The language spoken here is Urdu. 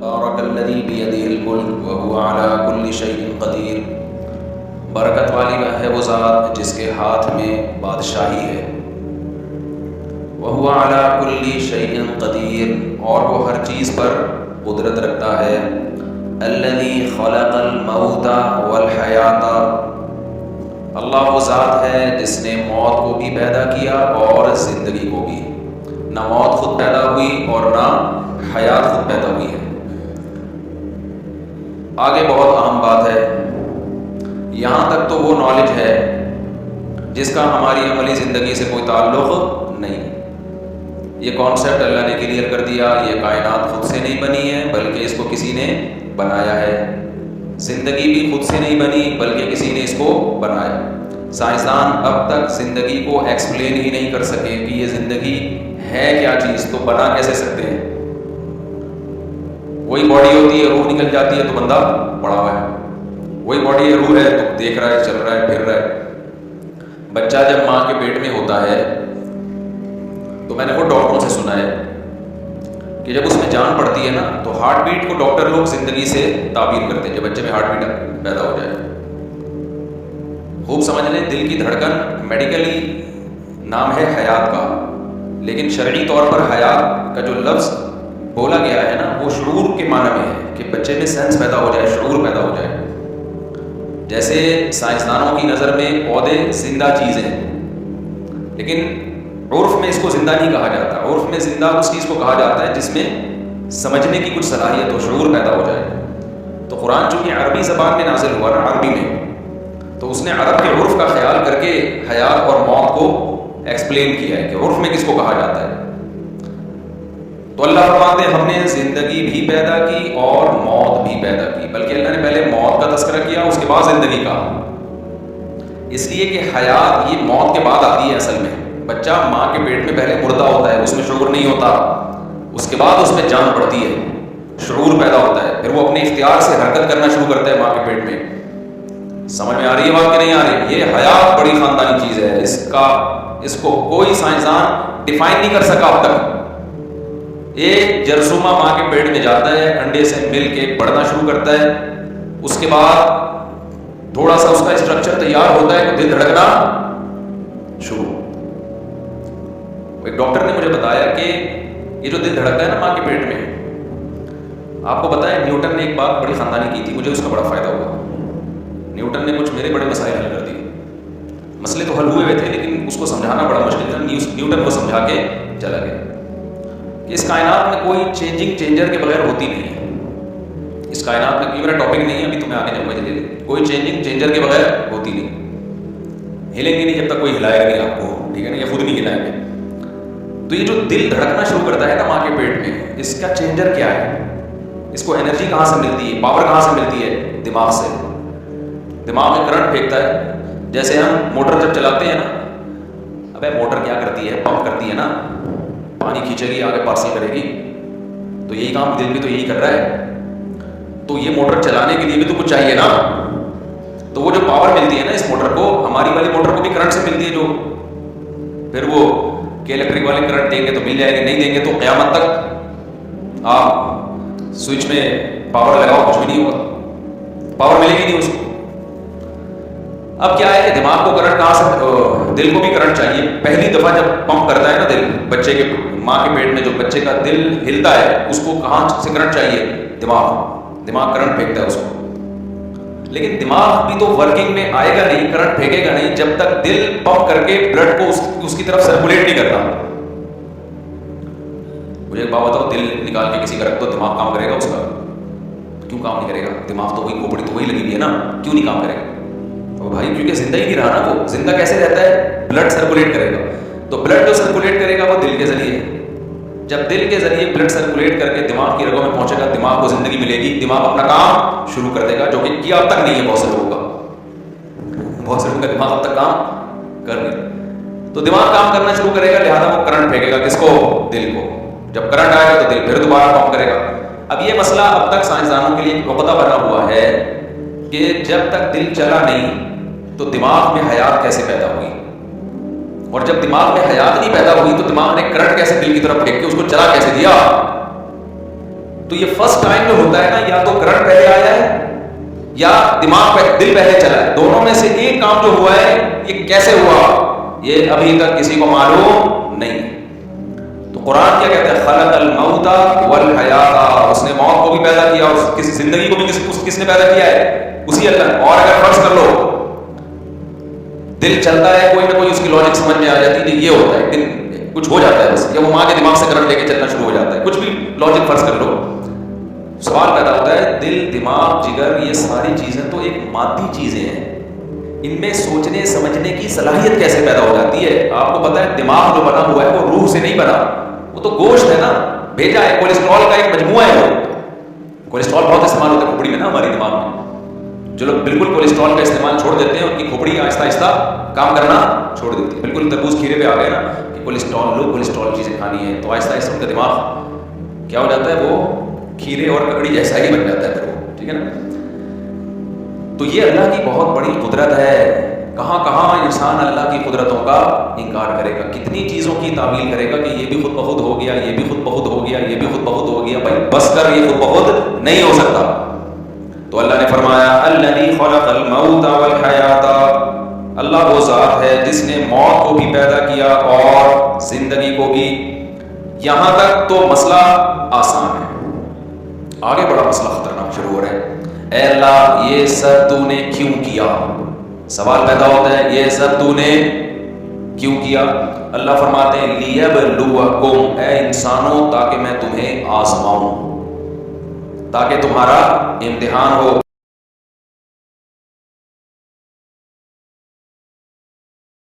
تبارک الذی بیدہ الملک وہو علی کل شیء قدیر۔ برکت والی ہے وہ ذات جس کے ہاتھ میں بادشاہی ہے۔ وہو علی کل شیء قدیر، اور وہ ہر چیز پر قدرت رکھتا ہے۔ الذی خلق الموت والحیات، اللہ وہ ذات ہے جس نے موت کو بھی پیدا کیا اور زندگی کو بھی۔ نہ موت خود پیدا ہوئی اور نہ حیات خود پیدا ہوئی ہے۔ آگے بہت اہم بات ہے، یہاں تک تو وہ نالج ہے جس کا ہماری عملی زندگی سے کوئی تعلق نہیں۔ یہ کانسیپٹ اللہ نے کلیئر کر دیا، یہ کائنات خود سے نہیں بنی ہے بلکہ اس کو کسی نے بنایا ہے۔ زندگی بھی خود سے نہیں بنی بلکہ کسی نے اس کو بنایا۔ سائنسدان اب تک زندگی کو ایکسپلین ہی نہیں کر سکے کہ یہ زندگی ہے کیا چیز، تو بنا کیسے سکتے ہیں۔ وہی باڈی ہوتی ہے، روح نکل جاتی ہے تو بندہ پڑا ہوا ہے۔ وہی باڈی ہے، روح ہے تو دیکھ رہا ہے، چل رہا ہے، پھر رہا ہے۔ بچہ جب ماں کے پیٹ میں ہوتا ہے تو میں نے وہ ڈاکٹروں سے سنا ہے کہ جب اس میں جان پڑتی ہے نا تو ہارٹ بیٹ کو ڈاکٹر لوگ زندگی سے تعبیر کرتے ہیں، جب بچے میں ہارٹ بیٹ پیدا ہو جائے۔ خوب سمجھ لیں، دل کی دھڑکن میڈیکلی نام ہے حیات کا، لیکن شرعی طور پر حیات کا جو لفظ بولا گیا ہے نا وہ شعور کے معنی میں ہے کہ بچے میں سینس پیدا ہو جائے، شعور پیدا ہو جائے۔ جیسے سائنسدانوں کی نظر میں پودے زندہ چیزیں ہیں، لیکن عرف میں اس کو زندہ نہیں کہا جاتا۔ عرف میں زندہ اس چیز کو کہا جاتا ہے جس میں سمجھنے کی کچھ صلاحیت ہو، شعور پیدا ہو جائے۔ تو قرآن چونکہ عربی زبان میں نازل ہوا نا، عربی میں، تو اس نے عرب کے عرف کا خیال کر کے حیات اور موت کو ایکسپلین کیا ہے کہ عرف میں کس کو کہا جاتا ہے۔ تو اللہ فرماتے ہیں ہم نے زندگی بھی پیدا کی اور موت بھی پیدا کی، بلکہ اللہ نے پہلے موت کا تذکرہ کیا اس کے بعد زندگی کا، اس لیے کہ حیات یہ موت کے بعد آتی ہے۔ اصل میں بچہ ماں کے پیٹ میں پہلے مردہ ہوتا ہے، اس میں شعور نہیں ہوتا، اس کے بعد اس میں جان پڑتی ہے، شعور پیدا ہوتا ہے، پھر وہ اپنے اختیار سے حرکت کرنا شروع کرتا ہے ماں کے پیٹ میں۔ سمجھ میں آ رہی ہے بات کہ نہیں آ رہی؟ یہ حیات بڑی خاندانی چیز ہے، اس کو کوئی سائنسدان ڈیفائن نہیں کر سکا اب تک۔ ایک جرثومہ ماں کے پیٹ میں جاتا ہے، انڈے سے مل کے بڑھنا شروع کرتا ہے، اس کے بعد تھوڑا سا اس کا اسٹرکچر تیار ہوتا ہے تو دل دھڑکنا شروع۔ ایک ڈاکٹر نے مجھے بتایا کہ یہ جو دل دھڑکتا ہے نا ماں کے پیٹ میں، آپ کو بتائیں نیوٹن نے ایک بات بڑی خاندانی کی تھی، مجھے اس کا بڑا فائدہ ہوا۔ نیوٹن نے کچھ میرے بڑے مسائل حل کر دیے، مسئلے تو حل ہوئے ہوئے تھے لیکن اس کو سمجھانا بڑا مشکل تھا۔ نیوٹن کو سمجھا کے چلا گیا کہ اس کائنات میں کوئی چینجنگ چینجر کے بغیر ہوتی نہیں ہے۔ اس کائنات میں کوئی میرا ٹاپک نہیں ہے، ابھی تمہیں آگے جب مجھے کوئی چینجنگ چینجر کے بغیر ہوتی نہیں، ہلیں گے نہیں جب تک کوئی ہلائے گا نہیں آپ کو، ٹھیک ہے نا، یہ خود نہیں ہلائیں گے۔ تو یہ جو دل دھڑکنا شروع کرتا ہے نا ماں کے پیٹ میں، اس کا چینجر کیا ہے؟ اس کو انرجی کہاں سے ملتی ہے، پاور کہاں سے ملتی ہے؟ دماغ سے۔ دماغ میں کرنٹ پھینکتا ہے، جیسے ہم موٹر جب چلاتے ہیں نا، ابے موٹر کیا کرتی ہے؟ پمپ کرتی ہے نا، پانی کھینچے گی آگے پارسل کرے گی، تو یہی کام دل بھی تو یہی کر رہا ہے۔ تو یہ موٹر چلانے کے لیے بھی تو کچھ چاہیے نا، تو وہ جو پاور ملتی ہے نا اس موٹر کو، ہماری والی موٹر کو بھی کرنٹ سے ملتی ہے، جو پھر وہ کہ الیکٹرک والے کرنٹ دیں گے تو مل جائے گی، نہیں دیں گے تو قیامت تک آپ سوئچ میں پاور لگاؤ کچھ بھی نہیں ہوگا، پاور ملے گی نہیں اس کو۔ اب کیا ہے کہ دماغ کو کرنٹ کہاں سے، دل کو بھی کرنٹ چاہیے۔ پہلی دفعہ جب پمپ کرتا ہے نا دل بچے کے، ماں کے پیٹ میں جو بچے کا دل ہلتا ہے اس کو کہاں سے کرنٹ چاہیے؟ دماغ کرنٹ پھینکتا ہے اس کو۔ لیکن دماغ بھی تو ورکنگ میں آئے گا نہیں، کرنٹ پھینکے گا نہیں جب تک دل پمپ کر کے بلڈ کو اس کی طرف سرکولیٹ نہیں کرتا۔ مجھے ایک بات بتاؤ، دل نکال کے کسی کا رکھ دو، دماغ کام کرے گا اس کا؟ کیوں کام نہیں کرے گا؟ دماغ تو وہی کھوپڑی تو وہی لگی ہوئی ہے نا، کیوں نہیں کام کرے گا؟ بھائی کیونکہ زندہ ہی نہیں رہا نا، وہ زندہ کیسے رہتا ہے؟ بلڈ سرکولیٹ کرے گا، تو بلڈ جو سرکولیٹ کرے گا وہ دل کے ذریعے، جب دل کے ذریعے بلڈ سرکولیٹ کر کے دماغ کی رگوں میں پہنچے گا، دماغ کو زندگی ملے گی، دماغ اپنا کام شروع کر دے گا، جو کہ کیا اب تک نہیں ہے بہت سے لوگوں کا۔ بہت سے لوگوں کا دماغ اب تک کام کر نہیں، تو دماغ کام کرنا شروع کرے گا، لہٰذا وہ کرنٹ پھینکے گا کس کو؟ دل کو۔ جب کرنٹ آئے گا تو دل پھر دوبارہ پمپ کرے گا۔ اب یہ مسئلہ اب تک سائنسدانوں کے لیے ایک عقدہ بنا ہوا ہے کہ جب تک دل چلا نہیں تو دماغ میں حیات کیسے پیدا ہوئی، اور جب دماغ میں حیات نہیں پیدا ہوئی تو دماغ نے کرنٹ کیسے دل کی طرف پھینک کے اس کو چلا کیسے دیا؟ تو یہ فرسٹ ٹائم جو ہوتا ہے نا، یا تو کرنٹ پہلے آیا ہے یا دماغ پہ دل پہلے چلا ہے، دونوں میں سے ایک کام جو ہوا ہے، یہ کیسے ہوا یہ ابھی تک کسی کو معلوم نہیں۔ تو قرآن کیا کہتا ہے؟ خلق الموت والحیات، اس نے موت کو بھی پیدا کیا اور کسی زندگی کو بھی کس نے پیدا کیا ہے؟ اسی اللہ نے۔ اور اگر فرض کر لو دل چلتا ہے، کوئی نہ کوئی اس کی لاجک سمجھ میں آ جاتی ہے کہ یہ ہوتا ہے، دل کچھ ہو جاتا ہے بس، یا وہ ماں کے دماغ سے کرنٹ لے کے چلنا شروع ہو جاتا ہے، کچھ بھی لاجک فرض کر لو، سوال پیدا ہوتا ہے دل، دماغ، جگر، یہ ساری چیزیں تو ایک مادی چیزیں ہیں، ان میں سوچنے سمجھنے کی صلاحیت کیسے پیدا ہو جاتی ہے؟ آپ کو پتا ہے دماغ جو بنا ہوا ہے وہ روح سے نہیں بنا، وہ تو گوشت ہے نا، بھیجا ہے، کولیسٹرول کا ایک مجموعہ ہے۔ وہ کولیسٹرول بہت استعمال ہوتا ہے کھوپڑی میں نا، ہماری دماغ میں۔ جو لوگ بالکل کولیسٹرول کا استعمال چھوڑ دیتے ہیں، ان کی کھوپڑی آہستہ آہستہ کام کرنا چھوڑ دیتی ہے، بالکل تربوز کھیرے پہ آ گئے نا کہ کولیسٹرول لو، کولیسٹرول چیزیں کھانی ہے، تو آہستہ آہستہ ان کا دماغ کیا ہو جاتا ہے، وہ کھیرے اور ککڑی جیسا ہی بن جاتا ہے پھر وہ، ٹھیک ہے نا۔ تو یہ اللہ کی بہت بڑی قدرت ہے۔ کہاں کہاں انسان اللہ کی قدرتوں کا انکار کرے گا، کتنی چیزوں کی تعویل کرے گا کہ یہ بھی خود بخود ہو گیا، یہ بھی خود بخود ہو گیا، یہ بھی خود بخود ہو گیا۔ بھائی بس کر، یہ خود بخود نہیں ہو سکتا۔ تو اللہ نے فرمایا الذی خلق الموت والحیات، اللہ وہ ذات ہے جس نے موت کو بھی پیدا کیا اور زندگی کو بھی۔ یہاں تک تو مسئلہ آسان ہے، آگے بڑا مسئلہ خطرناک شروع ہو رہا ہے۔ اے اللہ یہ سب تو نے کیوں کیا؟ سوال پیدا ہوتا ہے یہ سب تو نے کیوں کیا؟ اللہ فرماتے ہیں لیبلوکم، اے انسانوں تاکہ میں تمہیں آزماؤں، تاکہ تمہارا امتحان ہو۔